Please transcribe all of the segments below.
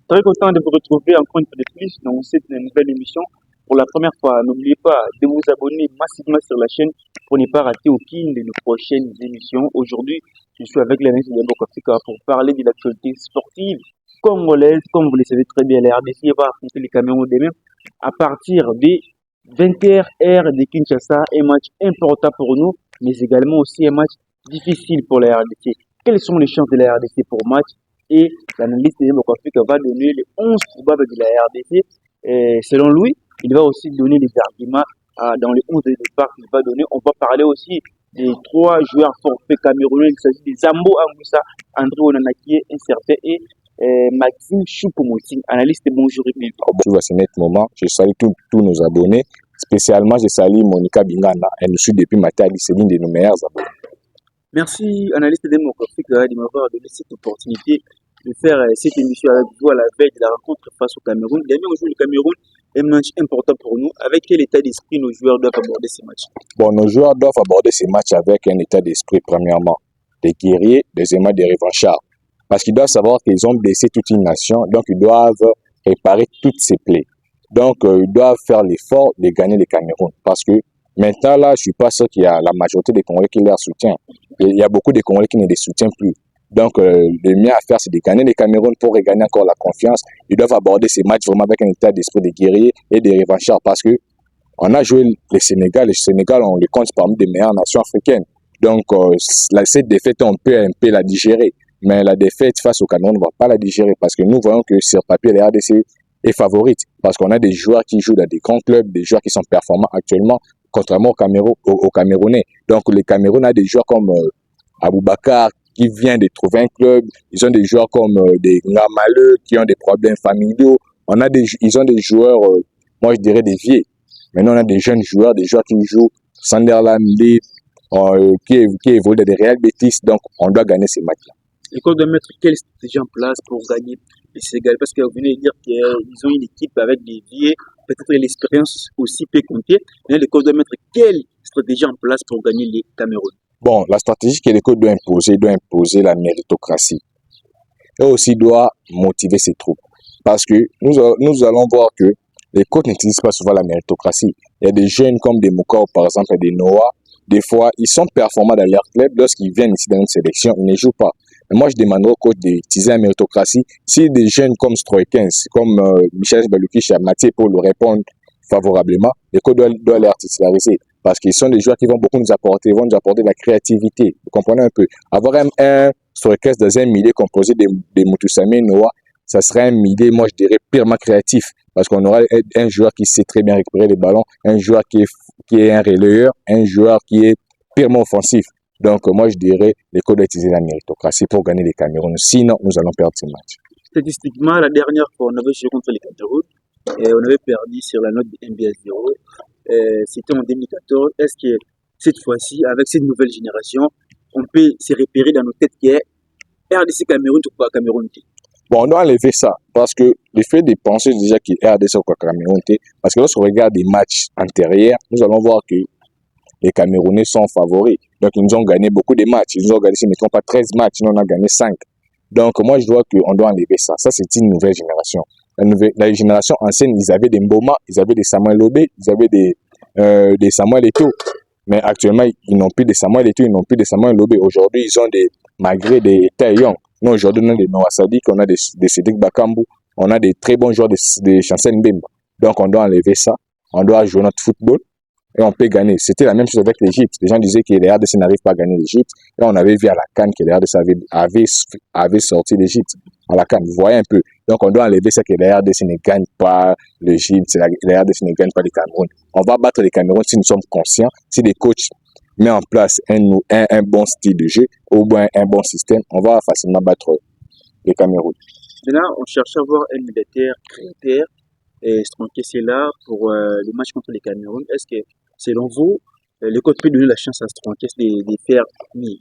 Très content de vous retrouver encore une fois de plus dans cette nouvelle émission. Pour la première fois, n'oubliez pas de vous abonner massivement sur la chaîne pour ne pas rater aucune de nos prochaines émissions. Aujourd'hui, je suis avec l'analyste de Africa pour parler de l'actualité sportive congolaise. Comme vous le savez très bien, la RDC va affronter les Cameroun demain à partir des 20h heure de Kinshasa. Un match important pour nous, mais également aussi un match difficile pour la RDC. Quelles sont les chances de la RDC pour match? Et l'analyste démographique va donner les 11 probables de la RDC. Et selon lui, il va aussi donner des arguments dans les 11 de départ qu'il va donner. On va parler aussi des 3 joueurs forfaits camerounais. Il s'agit des Zambo Angoussa, André Onanakie, incertain, et Maxime Choupo-Moting. Analyste, bonjour et bienvenue. Bonjour à ce net moment. Je salue tous nos abonnés. Spécialement, je salue Monica Bingana. Elle nous suit depuis Matadi. C'est l'une de nos meilleures abonnés. Merci, analyste démographique, de m'avoir donné cette opportunité de faire cette émission avec vous à la veille de la rencontre face au Cameroun. Demain, aujourd'hui, le Cameroun est un match important pour nous. Avec quel état d'esprit nos joueurs doivent aborder ces matchs? Bon, nos joueurs doivent aborder ces matchs avec un état d'esprit, premièrement, des guerriers, deuxièmement, des revanchards. Parce qu'ils doivent savoir qu'ils ont blessé toute une nation, donc ils doivent réparer toutes ces plaies. Donc, ils doivent faire l'effort de gagner le Cameroun. Parce que maintenant, là, je ne suis pas sûr qu'il y a la majorité des Congolais qui leur soutient. Il y a beaucoup de Congolais qui ne les soutiennent plus. Donc, le mieux à faire, c'est de gagner le Cameroun pour regagner encore la confiance. Ils doivent aborder ces matchs vraiment avec un état d'esprit de guerrier et de revanchards. Parce que on a joué le Sénégal. Le Sénégal, on le compte parmi les meilleures nations africaines. Donc, cette défaite, on peut un peu la digérer. Mais la défaite face au Cameroun, on ne va pas la digérer. Parce que nous voyons que sur papier, la RDC est favorite. Parce qu'on a des joueurs qui jouent dans des grands clubs, des joueurs qui sont performants actuellement, contrairement aux Camerounais. Donc, le Cameroun a des joueurs comme Aboubakar, qui vient de trouver un club. Ils ont des joueurs comme des Ngamaleux, qui ont des problèmes familiaux. Ils ont des joueurs, moi je dirais des vieux. Maintenant, on a des jeunes joueurs, des joueurs qui jouent Sunderland, Leeds, qui évoluent dans des Real Betis. Donc, on doit gagner ces matchs-là. L'école doit mettre quelle stratégie en place pour gagner le Sénégal? Parce que vous venez de dire qu'ils ont une équipe avec des vieux, peut-être l'expérience aussi peut compter. Mais l'école doit mettre quelle stratégie en place pour gagner les Cameroun? Bon, la stratégie que l'école doit imposer la méritocratie. Et aussi doit motiver ses troupes. Parce que nous allons voir que les coachs n'utilisent pas souvent la méritocratie. Il y a des jeunes comme des Moukao, par exemple, et des Noah. Des fois, ils sont performants dans leur club. Lorsqu'ils viennent ici dans une sélection, ils ne jouent pas. Mais moi, je demanderais au coach d'utiliser la méritocratie. Si des jeunes comme Stroikens, comme Michel Balouki chez Mathieu pour le répondre favorablement, les coachs doivent les titulariser. Parce qu'ils sont des joueurs qui vont beaucoup nous apporter, ils vont nous apporter de la créativité. Vous comprenez un peu? Avoir un Stroikens dans un milieu composé de Moutoussamy, Noah, ça serait un milieu, moi je dirais, purement créatif. Parce qu'on aura un joueur qui sait très bien récupérer les ballons, un joueur qui est un relayeur, un joueur qui est purement offensif. Donc, moi, je dirais, l'école doit utiliser la méritocratie pour gagner les Cameroun. Sinon, nous allons perdre ce match. Statistiquement, la dernière fois, on avait joué contre les Cameroun et on avait perdu sur la note de MBS 0. C'était en 2014. Est-ce que cette fois-ci, avec cette nouvelle génération, on peut se repérer dans nos têtes qui est RDC Cameroun ou pas Cameroun? Bon, on doit enlever ça parce que le fait de penser déjà qu'il est RDC ou Cameroun, parce que lorsqu'on regarde des matchs antérieurs, nous allons voir que les Camerounais sont favoris. Donc, ils nous ont gagné beaucoup de matchs. Ils nous ont gagné, si nous ne mettons pas 13 matchs, nous on a gagné 5. Donc, moi, je vois qu'on doit enlever ça. Ça, c'est une nouvelle génération. La génération ancienne, ils avaient des Mboma, ils avaient des Samuel Lobé, ils avaient des Samuel Eto'o. Mais actuellement, ils n'ont plus de Samuel Eto'o, ils n'ont plus de Samuel Lobé. Aujourd'hui, ils ont des Magré, des Taeyong. Nous, aujourd'hui, on a des Noah Sadik, on a des Cédric Bakambu, on a des très bons joueurs de Chancel Mbemba. Donc, on doit enlever ça. On doit jouer notre football. Et on peut gagner. C'était la même chose avec l'Égypte. Les gens disaient que les RDC n'arrivent pas à gagner l'Égypte. Et on avait vu à la CAN que les RDC avaient sorti l'Égypte. À la CAN, vous voyez un peu. Donc on doit enlever ça que les RDC ne gagnent pas l'Égypte, les RDC ne gagnent pas le Cameroun. On va battre le Cameroun si nous sommes conscients, si les coachs mettent en place un bon style de jeu ou bien un bon système, on va facilement battre le Cameroun. Maintenant, on cherche à avoir un militaire créateur et Stronquet là pour le match contre les Cameroun. Est-ce que, selon vous, le coach peut donner la chance à Stronquet de faire mieux?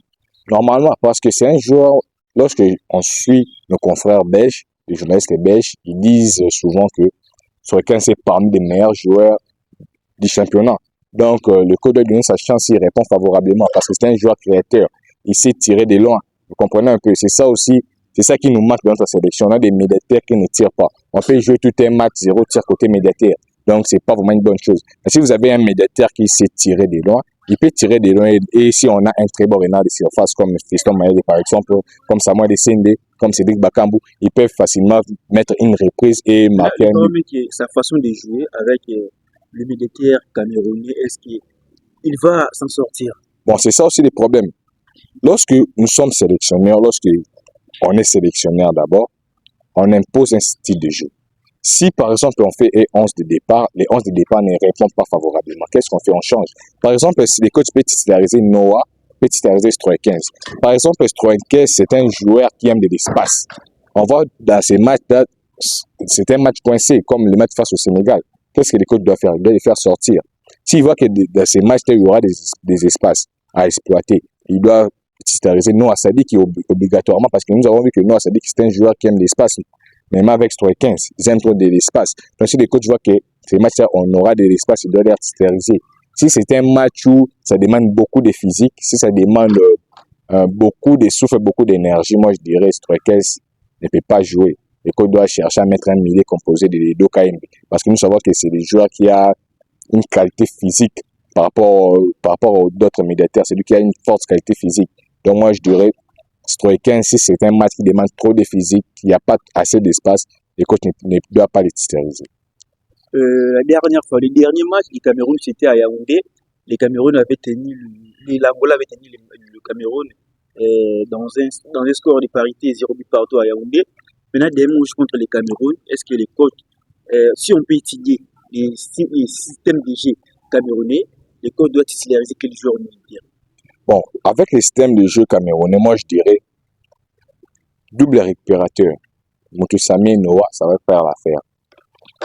Normalement, parce que c'est un joueur, lorsque on suit nos confrères belges, les journalistes belges, ils disent souvent que Stronquet c'est parmi les meilleurs joueurs du championnat. Donc, le coach doit donner sa chance, il répond favorablement parce que c'est un joueur créateur. Il sait tirer de loin. Vous comprenez un peu? C'est ça aussi, C'est ça qui nous manque dans notre sélection. On a des médiateurs qui ne tirent pas. On peut jouer tout un match, 0 tir côté médiateur. Donc, c'est pas vraiment une bonne chose. Mais si vous avez un médiateur qui sait tirer des loin, il peut tirer des loin. Et si on a un très bon renard de surface, comme Fiston Maël, par exemple, comme Samuel Desende, comme Cédric Bakambu, ils peuvent facilement mettre une reprise et marquer un but. Sa façon de jouer avec le médiateur camerounais, est-ce qu'il va s'en sortir? Bon, c'est ça aussi le problème. Lorsque nous sommes sélectionneurs, lorsque on est sélectionneur d'abord, on impose un style de jeu. Si par exemple on fait 11 de départ, les 11 de départ ne répondent pas favorablement, qu'est-ce qu'on fait? On change. Par exemple, si les coachs peuvent titulariser Noah, peut titulariser Stroy 15. Par exemple, Stroy 15, c'est un joueur qui aime de l'espace. On voit dans ces matchs-là, c'est un match coincé, comme le match face au Sénégal. Qu'est-ce que les coachs doivent faire? Ils doivent les faire sortir. S'ils voient que dans ces matchs-là, il y aura des espaces à exploiter, ils doivent titulariser Noah Sadik obligatoirement, parce que nous avons vu que Noah Sadik, c'est un joueur qui aime l'espace. Même avec Stroy 15, ils aiment trop de l'espace. Donc si les coachs voient que ces matchs-là, on aura de l'espace, ils doivent les titulariser. Si c'est un match où ça demande beaucoup de physique, si ça demande beaucoup de souffle, beaucoup d'énergie, moi je dirais Stroy 15 ne peut pas jouer. Les coachs doivent chercher à mettre un milieu composé de Dodo KMB. Parce que nous savons que c'est des joueurs qui ont une qualité physique par rapport aux d'autres médiateurs. C'est lui qui a une forte qualité physique. Donc moi je dirais Stroy 15, si c'est un match qui demande trop de physique, qu'il n'y a pas assez d'espace, les coachs ne doivent pas les titulariser. La dernière fois, le dernier match du Cameroun, c'était à Yaoundé. L'Angola avait tenu le Cameroun dans un score de parité 0 but partout à Yaoundé. Maintenant, des matchs contre le Cameroun, est-ce que les coachs, si on peut étudier les systèmes de jeu camerounais, les coachs doivent titulariser quel joueur militaire? Bon, avec le système de jeu camerounais, moi je dirais double récupérateur. Moutoussamy Noah, ça va faire l'affaire.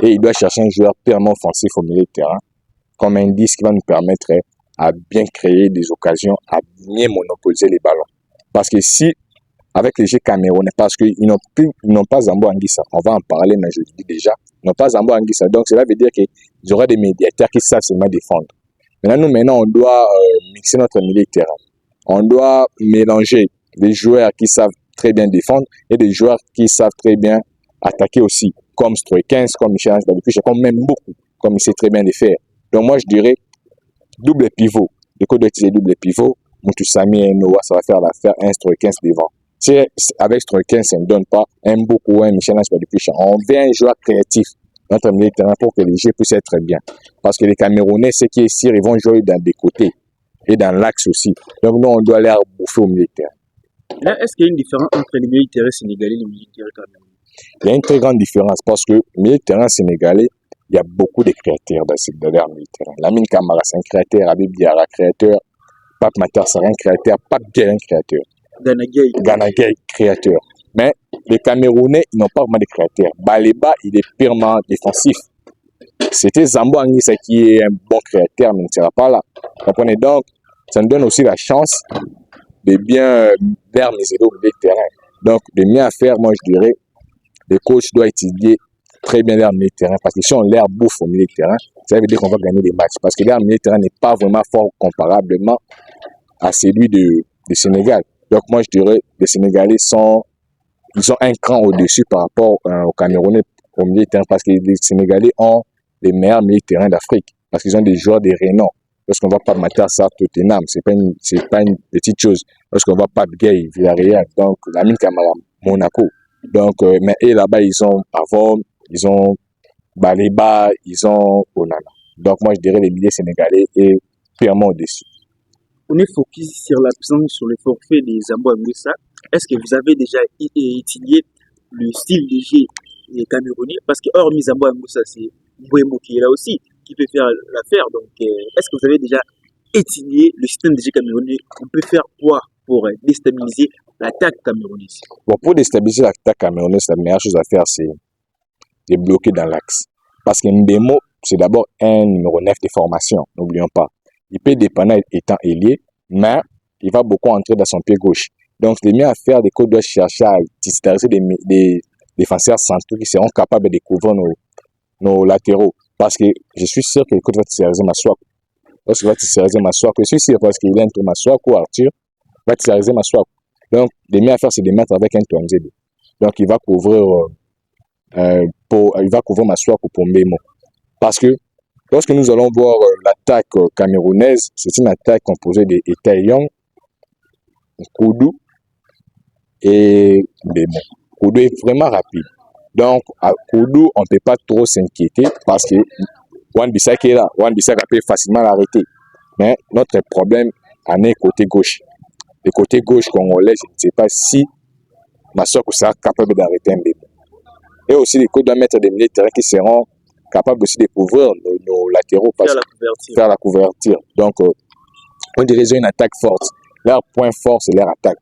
Et il doit chercher un joueur purement offensif au milieu de terrain, comme indice qui va nous permettre à bien créer des occasions, à bien monopoliser les ballons. Parce que si, avec les jeux camerounais, parce qu'ils n'ont pas Zambo Anguissa, on va en parler, mais je le dis déjà, ils n'ont pas Zambo Anguissa. Donc cela veut dire qu'ils auront des médiateurs qui savent seulement défendre. Maintenant, on doit mixer notre milieu de terrain. On doit mélanger des joueurs qui savent très bien défendre et des joueurs qui savent très bien attaquer aussi, comme Stroy 15, comme Michel Ange Balukuche, comme même beaucoup, comme il sait très bien les faire. Donc moi, je dirais double pivot. Le coach doit utiliser double pivot. Moutoussamy et Noah, ça va faire l'affaire, un Stroy 15 devant. Si avec Stroy 15, ça ne donne pas un beaucoup, un Michel Ange Balukuche, on veut un joueur créatif dans notre milieu de terrain pour que les jeux puissent être bien. Parce que les Camerounais, ceux qui sont ici, ils vont jouer dans des côtés et dans l'axe aussi. Donc nous, on doit les bouffer au milieu de terrain. Là, est-ce qu'il y a une différence entre les milieux de terrain sénégalais et les milieux de terrain camerounais? Il y a une très grande différence parce que le milieu de terrain sénégalais, il y a beaucoup de créateurs dans leur milieu de terrain. Lamine Camara, c'est un créateur. Habib Diarra, créateur. Pape Matar, c'est un créateur. Pape Gueye, un créateur. Gana Gueye, créateur. Mais les Camerounais, ils n'ont pas vraiment de créateurs. Baleba, il est purement défensif. C'était Zambo Anguissa qui est un bon créateur, mais il ne sera pas là. Vous comprenez? Donc, ça nous donne aussi la chance de bien faire miser au milieu de terrain. Donc, de mieux à faire, moi je dirais, les coachs doivent étudier très bien leur milieu de terrain. Parce que si on leur bouffe au milieu de terrain, ça veut dire qu'on va gagner des matchs. Parce que leur milieu de terrain n'est pas vraiment fort comparablement à celui du Sénégal. Donc, moi je dirais, les Sénégalais ils ont un cran au-dessus par rapport aux Camerounais au milieu de terrain. Parce que les Sénégalais ont les meilleurs milieux de terrain d'Afrique. Parce qu'ils ont des joueurs de renom. Lorsqu'on va pas Matar, ça, Tottenham, c'est pas une petite chose. Lorsqu'on va pas Gay, Villarreal, donc Lamine Camara, Monaco. Donc, mais eux là-bas, ils ont Avon, ils ont Baleba, ils ont Onana. Donc, moi, je dirais les milieux sénégalais est purement au-dessus. On est focus sur l'absence, sur le forfait des Zambo Anguissa. Est-ce que vous avez déjà étudié le style de jeu des Camerounais? Parce que hormis Zambo Anguissa, c'est Mbouemo qui est là aussi, qui peut faire l'affaire. Donc, est-ce que vous avez déjà étudié le système de jeu camerounais? On peut faire quoi pour déstabiliser l'attaque camerounaise? Bon, pour déstabiliser l'attaque camerounaise, la meilleure chose à faire, c'est de bloquer dans l'axe. Parce que Mbouemo, c'est d'abord un numéro 9 de formation, n'oublions pas. Il peut dépendre étant ailier, mais il va beaucoup entrer dans son pied gauche. Donc, le mieux à faire, les coachs doivent chercher à titulariser des défenseurs centraux qui seront capables de couvrir nos latéraux. Parce que je suis sûr que le coach va titulariser Masuaku. Lorsqu'il va titulariser Masuaku, je suis sûr parce qu'il est entre Masuaku ou Arthur, va titulariser Masuaku. Donc, le mieux à faire, c'est de mettre avec un Touanzebe. Donc, il va couvrir Masuaku pour Mbemo. Parce que lorsque nous allons voir l'attaque camerounaise, c'est une attaque composée de Etaillon, Koudou et Mbemo. Koudou est vraiment rapide. Donc, à Koudou, on ne peut pas trop s'inquiéter parce que Wan-Bissaka est là. Wan-Bissaka peut facilement l'arrêter. Mais notre problème en est côté gauche. Le côté gauche congolais, je ne sais pas si Masuaku sera capable d'arrêter Mbemo. Et aussi, les coachs doivent mettre des milieux de terrain qui seront capables aussi de couvrir nos latéraux. Faire la couverture. Donc, on dirait qu'ils ont une attaque forte. Leur point fort, c'est leur attaque.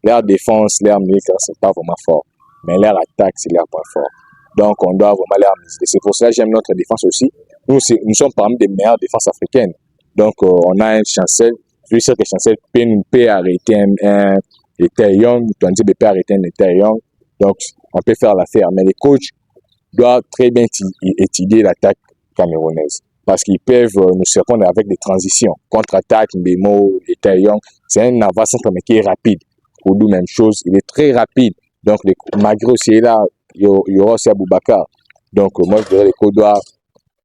Leur défense, leur milieu de terrain, ce n'est pas vraiment fort. Mais leur attaque, c'est leur point fort. Donc, on doit vraiment leur miser. C'est pour cela que j'aime notre défense aussi. Nous sommes parmi les meilleures défenses africaines. Donc, on a un Chancel. Je suis sûr que Chancel peut arrêter un Etaillon. Tandis peut arrêter un Etaillon. Donc, on peut faire l'affaire. Mais les coachs doivent très bien étudier l'attaque camerounaise. Parce qu'ils peuvent nous surprendre avec des transitions. Contre-attaque, Mbemo, Etaillon. C'est un avant-centre mais qui est rapide. Koudou, même chose. Il est très rapide. Donc, malgré aussi là, il y aura aussi Aboubakar. Donc, moi, je dirais que les coachs doivent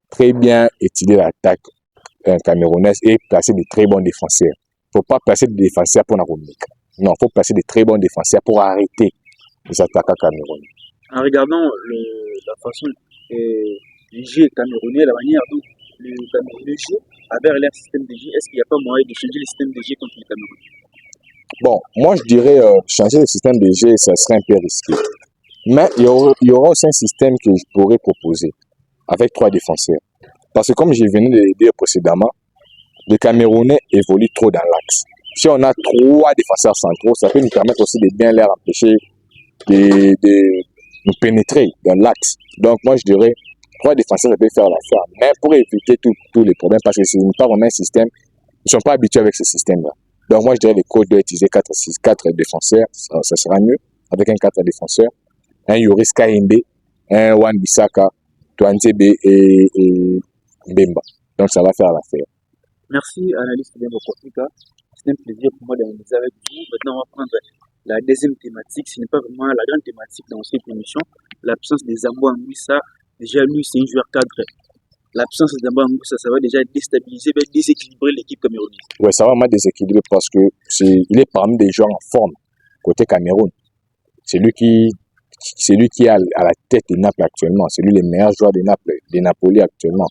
très bien étudier l'attaque camerounaise et placer de très bons défenseurs. Il ne faut pas placer des défenseurs pour la remise. Non, il faut placer de très bons défenseurs pour arrêter les attaquants camerounais. En regardant la façon du jeu camerounais, la manière dont le Camerounais joue avec leur système de jeu, est-ce qu'il n'y a pas moyen de changer le système de jeu contre le Cameroun? Bon, moi je dirais changer le système de jeu, ça serait un peu risqué. Mais il y aura aussi un système que je pourrais proposer avec 3 défenseurs. Parce que comme je venais de le dire précédemment, le Camerounais évolue trop dans l'axe. Si on a 3 défenseurs centraux, ça peut nous permettre aussi de bien les empêcher de nous pénétrer dans l'axe. Donc moi je dirais 3 défenseurs, ça peut faire l'affaire. Mais pour éviter tous les problèmes, parce que ce n'est pas vraiment un système, ils ne sont pas habitués avec ce système-là. Donc moi je dirais les coachs doivent utiliser 4 défenseurs, ça sera mieux, avec un 4 défenseurs, un Yoris Kaimbe, un Wan-Bissaka, Touanzebe et Mbemba. Donc ça va faire l'affaire. Merci, analyste de Mokotika. C'est un plaisir pour moi d'analyser avec vous. Maintenant, on va prendre la deuxième thématique. Ce n'est pas vraiment la grande thématique dans cette émission. L'absence des Zambo Anguissa. Déjà, lui, c'est un joueur cadre. L'absence des Zambo Anguissa, ça va déjà déstabiliser, déséquilibrer l'équipe camerounaise. Oui, ça va vraiment déséquilibrer parce que il est parmi des joueurs en forme côté Cameroun. C'est lui qui est à la tête de Naples actuellement. C'est lui le meilleur joueur de Napoli actuellement.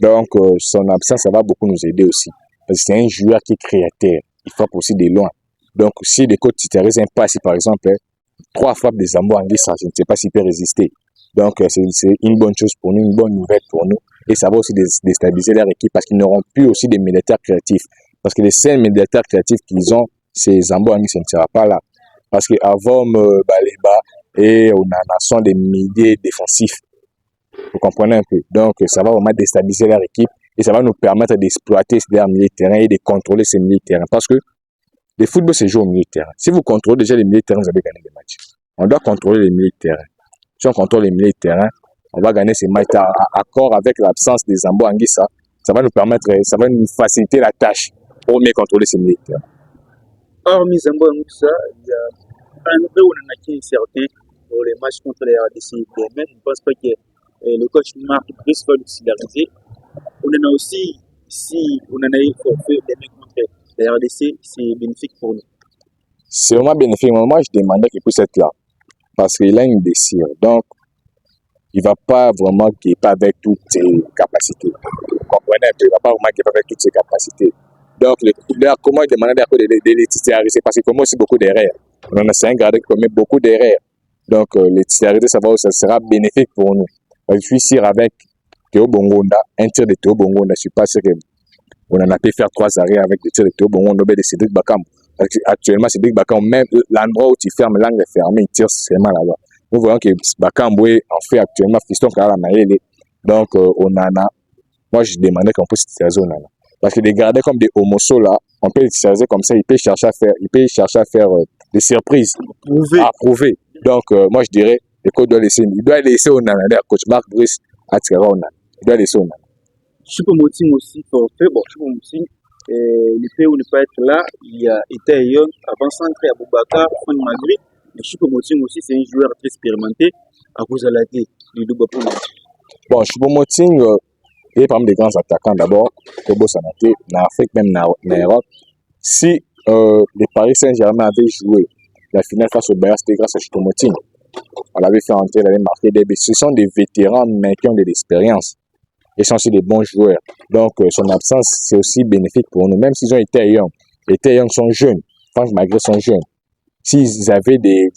Donc, son absence, ça va beaucoup nous aider aussi. Parce que c'est un joueur qui est créateur. Il frappe aussi de loin. Donc, si les coachs titularisent un passe, par exemple, 3 frappes des Zambo Anguissa, je ne sais pas s'il peut résister. Donc, c'est une bonne chose pour nous, une bonne nouvelle pour nous. Et ça va aussi déstabiliser leur équipe parce qu'ils n'auront plus aussi des médiateurs créatifs. Parce que les 5 médiateurs créatifs qu'ils ont, c'est Zambo Anguissa ne sera pas là. Parce qu'avant Baleba et Onana sont des milieux défensifs. Vous comprenez un peu. Donc, ça va vraiment déstabiliser leur équipe et ça va nous permettre d'exploiter ces milieux de terrain et de contrôler ces milieux de terrain. Parce que le football se joue au milieu de terrain. Si vous contrôlez déjà les milieux de terrain, vous avez gagné les matchs. On doit contrôler les milieux de terrain. Si on contrôle les milieux de terrain, on va gagner ces matchs à accord avec l'absence des Zambo Anguissa. Ça va nous permettre, ça va nous faciliter la tâche pour mieux contrôler ces milieux de terrain. Hormis Zambo Anguissa, il y a un peu où on en a qui est certain pour les matchs contre les RDC. Mais je ne pense pas que le coach Marc Brice va nous titulariser. On en a aussi, si on en a eu forfait des mecs contre les RDC, c'est bénéfique pour nous. C'est vraiment bénéfique. Moi, je demandais qu'il puisse être là. Parce qu'il a une blessure. Donc, il ne va pas vraiment guéper avec toutes ses capacités. Vous comprenez un peu, il ne va pas vraiment guéper avec toutes ses capacités. Donc, comment il demandait de les titulariser? Parce qu'il commet aussi beaucoup d'erreurs. C'est un gardien qui commet beaucoup d'erreurs. Donc, les titulariser, ça sera bénéfique pour nous. Je suis sûr avec Théo Bongonda, un tir de Théo Bongonda, je ne suis pas sûr qu'on en a pu faire 3 arrêts avec le tir de Théo Bongonda et de Cédric Bakambu. Actuellement, Cédric Bakambu, même l'endroit où tu fermes l'angle est fermé, il tire seulement là-bas. Nous voyons que Bakambu en fait actuellement Fiston Kala Mayele. Donc, Onana, moi je demandais qu'on puisse titulariser Onana. Parce que les garder comme des homosos là, on peut les titulariser comme ça, il peut chercher à faire des surprises à prouver. Donc, moi je dirais, le coach doit laisser Onana, le coach Marc Brice à tirer Onana. Il doit laisser Onana. Choupo-Moting aussi forfait. Bon, Choupo-Moting, le fait où ne pas être là, il y a Etaillon, avant-centre, Aboubakar, Fon Magri. Et Choupo-Moting aussi, c'est un joueur très expérimenté à cause de la tête du double pour Bon, Choupo-Moting, il est parmi les grands attaquants d'abord, Kobo Sanaté, en Afrique, même en Europe. Si le Paris Saint-Germain avait joué la finale face au Bayern, c'était grâce à Choupo-Moting. On l'avait fait entrer, il avait marqué des buts. Ce sont des vétérans, mais qui ont de l'expérience. Ils sont aussi des bons joueurs. Donc, son absence, c'est aussi bénéfique pour nous, même s'ils ont été Young. Les Young sont jeunes. Franck Magré sont jeunes. S'ils avaient des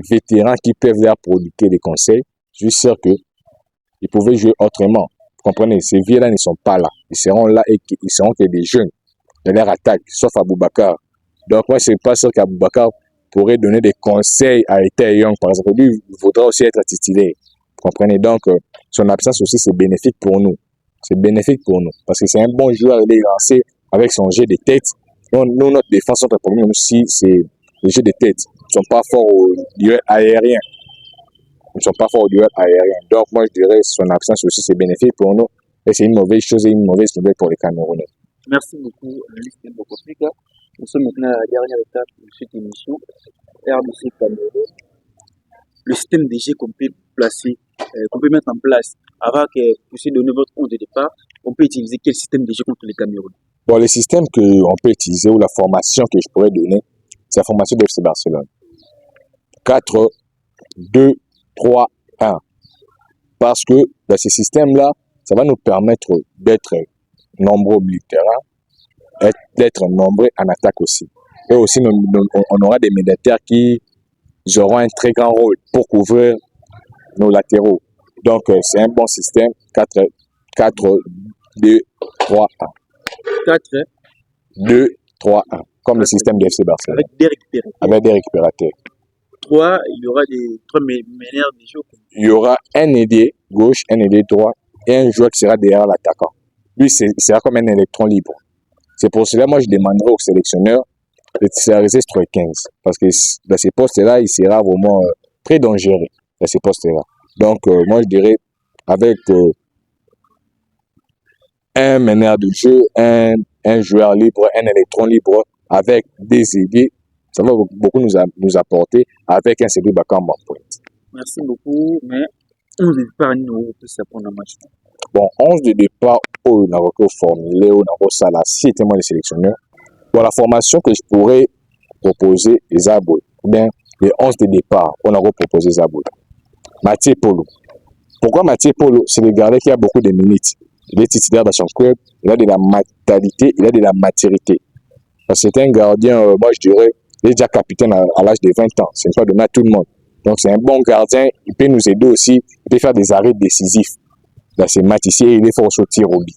vétérans qui peuvent leur prodiguer des conseils, je suis sûr qu'ils pouvaient jouer autrement. Vous comprenez, ces vieux-là ne sont pas là. Ils seront là et ils seront que des jeunes de leur attaque, sauf Aboubakar. Donc, moi, je ne suis pas sûr qu'Aboubakar pourrait donner des conseils à Young, par exemple. Lui, il voudra aussi être titulaire. Vous comprenez? Donc, son absence aussi, c'est bénéfique pour nous. C'est bénéfique pour nous. Parce que c'est un bon joueur, il est lancé avec son jet de tête. Donc, nous, notre défense, notre problème aussi, c'est le jeu de tête. Ils ne sont pas forts au duel aérien. Ils ne sont pas forts au duel aérien. Donc, moi, je dirais son absence aussi, c'est bénéfique pour nous. Et c'est une mauvaise chose et une mauvaise nouvelle pour les Camerounais. Merci beaucoup, analyste Mbokofrika. Nous sommes maintenant à la dernière étape de cette émission. RDC Cameroun. Le système de jeu qu'on peut placer, qu'on peut mettre en place avant que vous puissiez donner votre compte de départ, on peut utiliser quel système de jeu contre les Cameroun? Bon, le système qu'on peut utiliser ou la formation que je pourrais donner, c'est la formation de FC Barcelone. 4, 2, 3, 1. Parce que dans ce système-là, ça va nous permettre d'être nombreux au milieu de terrain, d'être nombreux en attaque aussi. Et aussi, on aura des médiateurs qui auront un très grand rôle pour couvrir nos latéraux. Donc, c'est un bon système. 4, 2, 3, 1. 4, 2, 3, 1. Comme le système de FC Barcelone. Avec des récupérateurs. Avec des récupérateurs. 3, il y aura des 3 meneurs de jeu. Il y aura un ailier gauche, un ailier droit et un joueur qui sera derrière l'attaquant. Lui, il sera comme un électron libre. C'est pour cela, moi, je demanderai au sélectionneur de titulariser Stroy 15. Parce que dans ces postes-là, il sera vraiment très dangereux dans ces postes-là. Donc, moi, je dirais, avec un meneur de jeu, un joueur libre, un électron libre, avec des ailiers, ça va beaucoup nous apporter avec un CD Bakamba en pointe. Merci beaucoup, mais 11 de départ, nous ça pour le match. Bon, 11 de départ, on a formulé, on a salé, si c'était moi le sélectionneur. Pour la formation que je pourrais proposer, les Aboué, ou bien les 11 de départ, on a proposé les Aboué. Mathieu Polo. Pourquoi Mathieu Polo? C'est le gardien qui a beaucoup de minutes. Il est titulaire dans son club, il a de la mentalité, il a de la maturité. C'est un gardien, moi je dirais, il est déjà capitaine à l'âge de 20 ans. Ce n'est pas donné à tout le monde. Donc c'est un bon gardien, il peut nous aider aussi, il peut faire des arrêts décisifs dans ces matchs ici et il est fort au tir au but.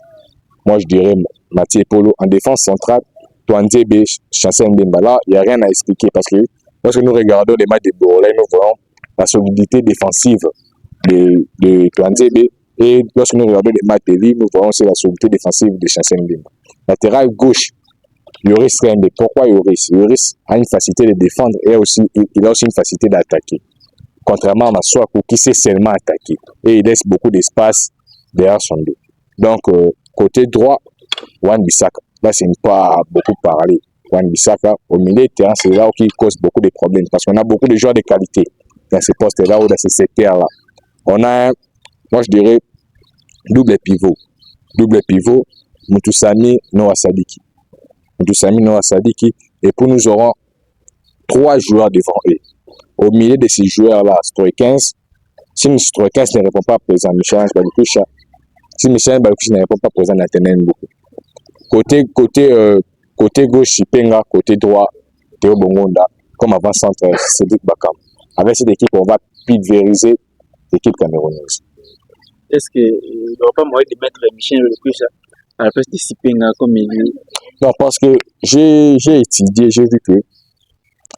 Moi je dirais Mathieu Polo. En défense centrale, Touanzebe, Chancel Mbemba. Là, il n'y a rien à expliquer parce que lorsque nous regardons les matchs de Borlai, nous voyons la solidité défensive de Touanzebe. Et lorsque nous regardons les matchs de Lille, nous voyons aussi la solidité défensive de Chancel Mbemba. Latéral gauche, Yoris Rembe. Pourquoi Yoris? Yoris a une facilité de défendre et il a aussi une facilité d'attaquer. Contrairement à Maswaku qui sait seulement attaquer. Et il laisse beaucoup d'espace derrière son dos. Donc, côté droit, Wan-Bissaka. Là, c'est pas beaucoup parlé. Wan-Bissaka, au milieu de terrain, c'est là où il cause beaucoup de problèmes. Parce qu'on a beaucoup de joueurs de qualité dans ces postes-là ou dans ces secteurs-là. On a moi je dirais, double pivot. Double pivot, Mutusami Noah Sadiki. Mutusami Noah Sadiki. Et puis nous aurons 3 joueurs devant eux. Au milieu de ces joueurs-là, Stroy 15. Si Stroy 15 ne répond pas présent, Michel Balukusha. Si Michel Balukusha ne répond pas présent, Nathanaël Mboukou. Côté gauche, Chipenga. Côté droit, Théo Bongonda. Comme avant-centre, Cédric Bakam. Avec cette équipe, on va pulvériser l'équipe camerounaise. Est-ce qu'il n'y aura pas moyen de mettre Michel Balukusha à la place de Chipenga comme milieu? Non, parce que j'ai étudié, j'ai vu que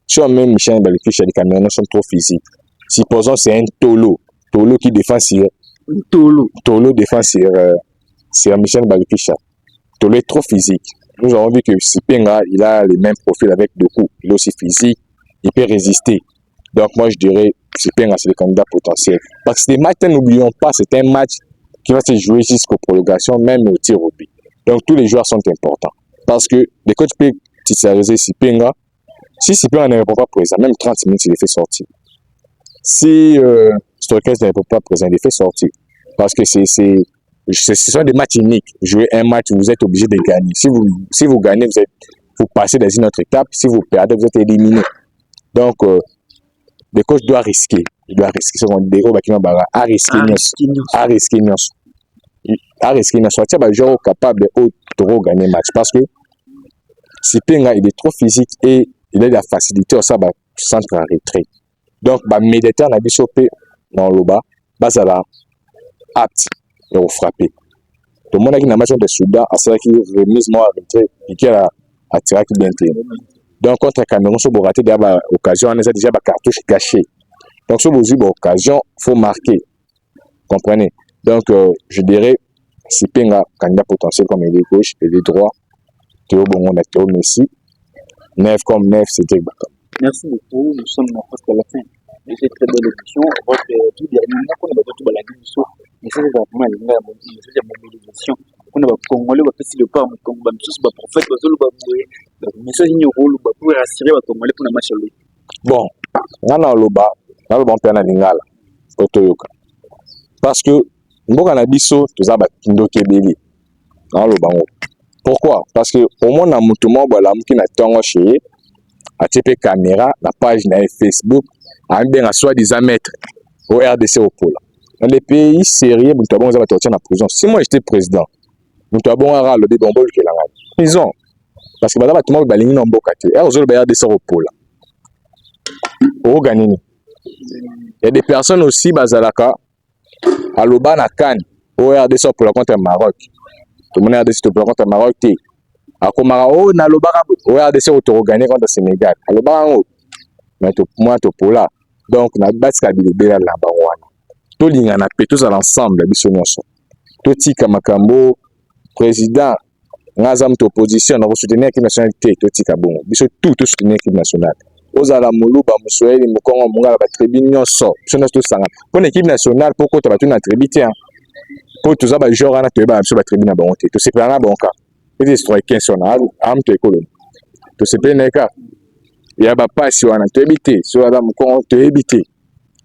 si on met Michel Balukusha, les Camerounais sont trop physiques. Supposons c'est un Tolo qui défend sur... Tolo défend sur Michel Balukusha. Tolo est trop physique. Nous avons vu que Sipenga, il a les mêmes profils avec Doku. Il est aussi physique, il peut résister. Donc moi je dirais Sipenga, c'est le candidat potentiel. Parce que les matchs, n'oublions pas, c'est un match qui va se jouer jusqu'aux prolongations, même au tir au but. Donc tous les joueurs sont importants. Parce que les coachs peuvent titulariser Sipenga, Si Cyprien ne répond pas présent, même 30 minutes, il est fait sortir. Si Stockers ne répond pas présent, il est fait sortir. Parce que ce sont des matchs uniques. Jouer un match, vous êtes obligé de gagner. Si vous gagnez, vous passez dans une autre étape. Si vous perdez, vous êtes éliminé. Donc, le coach doit risquer. Il doit risquer. C'est des gros qui à risquer. À risquer. À risquer. Sortir un joueur capable de gagner le match. Parce que Cyprien, il est trop physique et il a de la facilité au centre en retrait. Donc, médiateur n'a pas chopé dans le bas. Ça va apte à frapper. Tout le monde qui n'a pas de Soudan, à cela qui remise moi retrait et qui a tiré qui bien tiré. Donc, contre Cameroun, si vous ratez l'occasion, on a déjà des cartouches gâchées. Donc, si vous avez une occasion, il faut marquer. Comprenez? Donc, je dirais, si Pinga, candidat potentiel comme il est gauche, il est droit, Théo Bongo, Théo Messi, 9 comme 9, c'était Bakam. Merci beaucoup, nous sommes presque à la fin de cette très belle émission. Votre tout dernier mot, on a tout la guérison, mais ça, c'est vraiment la mobilisation. On a Congolais, on a fait le pas, on a tous les prophètes, on a le message de rôle pour rassurer les Congolais pour le match. Bon, on a le bas, on a le bon père Ningala, Otoyoka. Parce que, nous avons dit ça, nous avons dit Kebeli. On a le bango. Pourquoi? Parce que au moins, on a mutumo, on a qui n'a pas chez a TP caméra, la page na Facebook, a bien soi-disant mettre au RDC au pôle. Dans les pays sérieux, nous avons sortir en prison. Si moi j'étais président, nous avons un le débombol qui est là. Prison. Parce que madame tout le monde va ligner dans Bokate. Et aux autres RDC au pôle. Au Ganini. Il y a des personnes aussi, Bazalaka, à l'Oban à Cannes, au RDC au pôle contre le Maroc. Tout le monde RDC au pôle contre le Maroc. A Komara, na lobaka o RDC auto gagner contre Sénégal. A lobaka mais to moi to pola. Donc na batika bilebela la bawana. To linga na pe tous à l'ensemble biso nyonso. To tika makambo président ngazam to opposition na soutenir l'équipe nationale to tika bongo. Biso tout soutenir l'équipe nationale. Ozala muluba musweli mukongo mungala ba tribune nyonso. Biso nyonso to sanga. Pour l'équipe nationale pourquoi to ba tu na tribune pour tous ba joueur na to ba biso ba tribune na bongo te. To separa bonka. Il est striké sur la arme de l'économie. Tout ce pays n'est pas. Il y a pas si on a évité, si on a évité.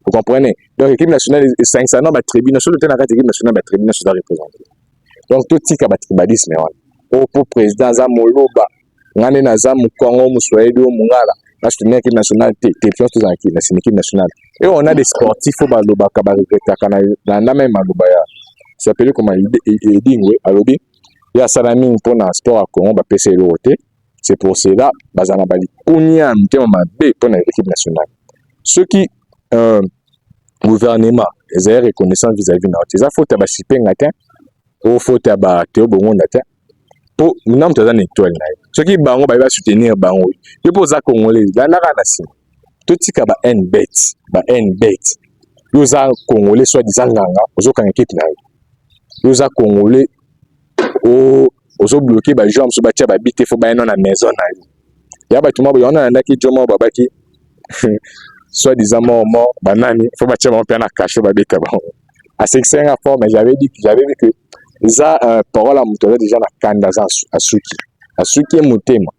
Vous comprenez? Donc l'équipe nationale est 500 ans, la tribune, sur le terrain de l'équipe nationale, la tribune se doit représenter. Donc tout ce qui est tribalisme, au président Zamoloba, ngane na zamu Congo, Moussoedo, Mungala, là je tenais l'équipe nationale, t'es tous dans l'équipe nationale. Et on a des sportifs au Baloba, Kabariketa, dans la même Malobaya. Ça s'appelle comment il dit, Alobi. Il y a Salami pour le sport à Congo, PC l'OT. C'est pour cela, Bazana Bali, Kounia, B pour l'équipe nationale. Ceux qui, gouvernement, ils ont reconnaissance vis-à-vis de notre. Ils ont fait un chiping latin, ou faut un Théo Bongo latin. Pour nous, nous avons une étoile. Ceux qui vont soutenir Bango, ils posent à Congolais, là, là, tout ce qui est un bête. Nous avons Congolais, soit-disant, nous avons une équipe. Nous avons Congolais. Ozo bloqué ba jom so batia ba bité fo ba na maison na ya ba tuma ba yona na ki jomo ba baki soit disant mort banani faut batia ba na cache ba beka ba à 5 fois mais j'avais vu que ça parole à muto déjà na kanda za asuki mutema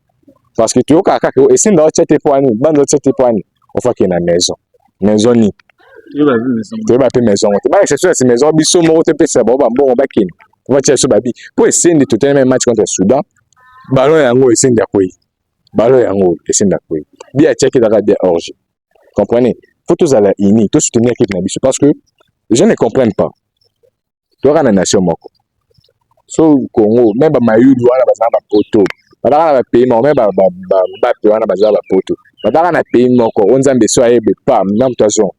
parce que tu oka kaka et sin da chete poani bando chete poani on fa que na maison ni tu va pe maison ba exception c'est maison biso mo te pesa ba bon ba kini. On va tirer ce babi. Pour essayer de tout un match contre le Soudan, ballon yango essayer d'akouy. Ballon yango essayer d'akouy. Bien checker dans des orges. Comprenez? Faut tous aller unis, tous soutenir l'équipe nabiso parce que les gens ne comprennent pas. Toi la nation moko. So Congo, même ba mayulu wana bazana ba poto. Badala ba pays même ba wana bazana ba poto. Badala na pays moko, on nzambe so ayebe pas, même toison.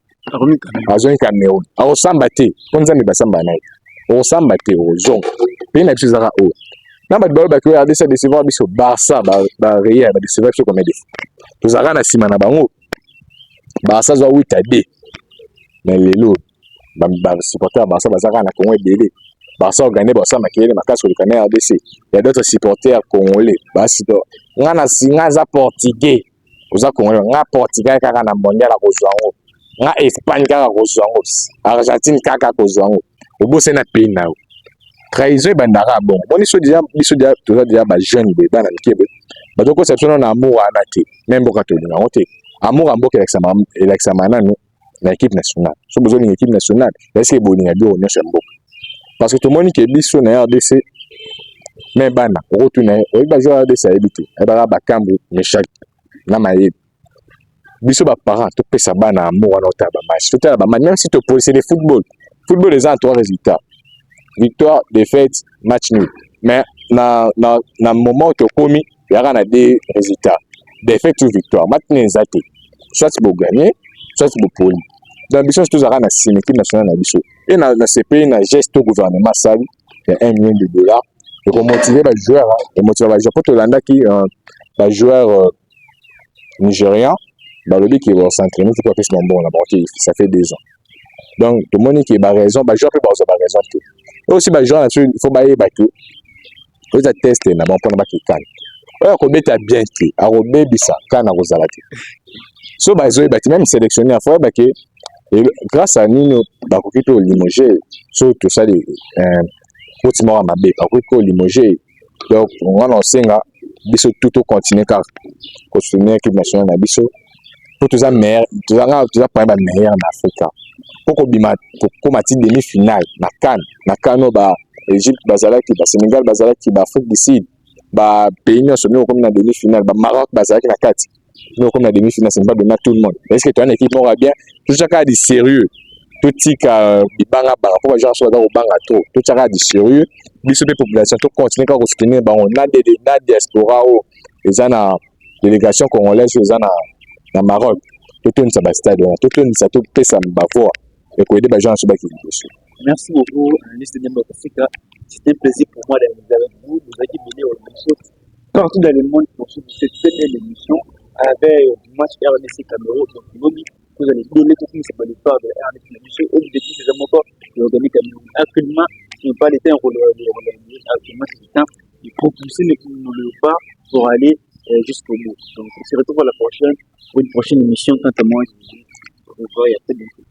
Azon Cameroun. A sambate, on nzambe ba samba na. On s'en battait aux gens. Puis, n'a pas haut. N'a pas de bol, bah, regardez ça, décevoir, biso, Barça, bah, réel, bah, décevoir, ce qu'on met des. Tous à Rana, Simana, Bango. Barça, soit 8 à D. Mais les lots, bah, supporters, Barça, Bazara, Congo, Bélé. Barça, gagné, Barça, Makélé, Makas, sur le canal RDC. Il y a d'autres supporters congolais. Bah, c'est donc. On a un portugais. Vous avez Congolais, on a portugais, car on a mondial à Rosango. On a Espagne, car à Rosango. Argentine, car à Rosango. Au bout c'est notre pays là. Trahison bandara bon. On est déjà déjà bas jeunes bébé dans l'équipe. bato conception na amour ana te même mboka tolinga ngo te amour ya mboka elakisama nanu na équipe nationale so bozolinga équipe nationale est-ce que bolinga biloko nyonso ya mboka parce que tomoni ke biso na RDC mais bana okotuna oyebi bazwa RDC ayebi te ayebaka bakambo méchant na mayebi biso baparent topesa bana amour wana otala bamatch totala bamatch même si topolise le football eza en 3 résultats victoire défaite match nul mais na moment où tokomi yaka na 2 résultats défaite ou victoire match nul eza te soit bogagner soit bopoli donc biso tozalaka na nsima équipe nationale na biso et na CPI na geste au gouvernement sali ya $1 million ekomotive bajoueur emotive bajoueur mpo tolandaki bajoueur nigérian balobi ke bacentraîne tout apesi na mbongo na bango ça fait 2 ans donc tomoni ke baraison bajoueur mpe bazwa baraison te et aussi bajoueur naso il faut bayeba ke oza teste na bango mpona bakekana oyo akobeta bien te akobebisa kana akozala te so bazoyeba te même sélectionner afo oyeba ke grâce à nini bakoki mpe olimoge so tosali poti moko ya mabe bakoki mpe olimoge donc wana osenga biso tout ocontinue kaka kosoutenir équipe nationale na biso po toza parmi bameilleur na afrika mpo kobima kokóma ti demi finale na kan oyo baegypte bazalaki basénégal bazalaki baafrique du sud bapays nyonso ndenge okomi na demi finale bamaroc bazalaki na kati ndenge okomi na demi finale ce n'est pas donné à tout le monde est ce que toza na équipe moko ya bien totiaka du sérieux totika bibanga banga mpo bagenre so baza kobanga to totiaka du sérieux biso mpe population tocontinue kaka kosoutenir bango na diaspora oyo eza na délégation congolaise oyo eza na maroc totonisa bastade wana totonisa topesa bavoa ekoyede bagenre so bakili liboso. Merci beaucoup, Liste de Africa. C'était un plaisir pour moi d'être avec vous. Vous avez mené au émission partout dans le monde pour cette belle émission avec du match RDC Cameroun. Donc, vous allez donner tout ce qui l'histoire de RDC Cameroun et du défi des amours de l'organique Cameroun. Actuellement, ce n'est pas l'été en rôle actuellement, c'est le temps de propulser le pas pour aller jusqu'au bout. Donc, on se retrouve à la prochaine pour une prochaine émission. Quant à moi, je vous dis au revoir et à très bientôt.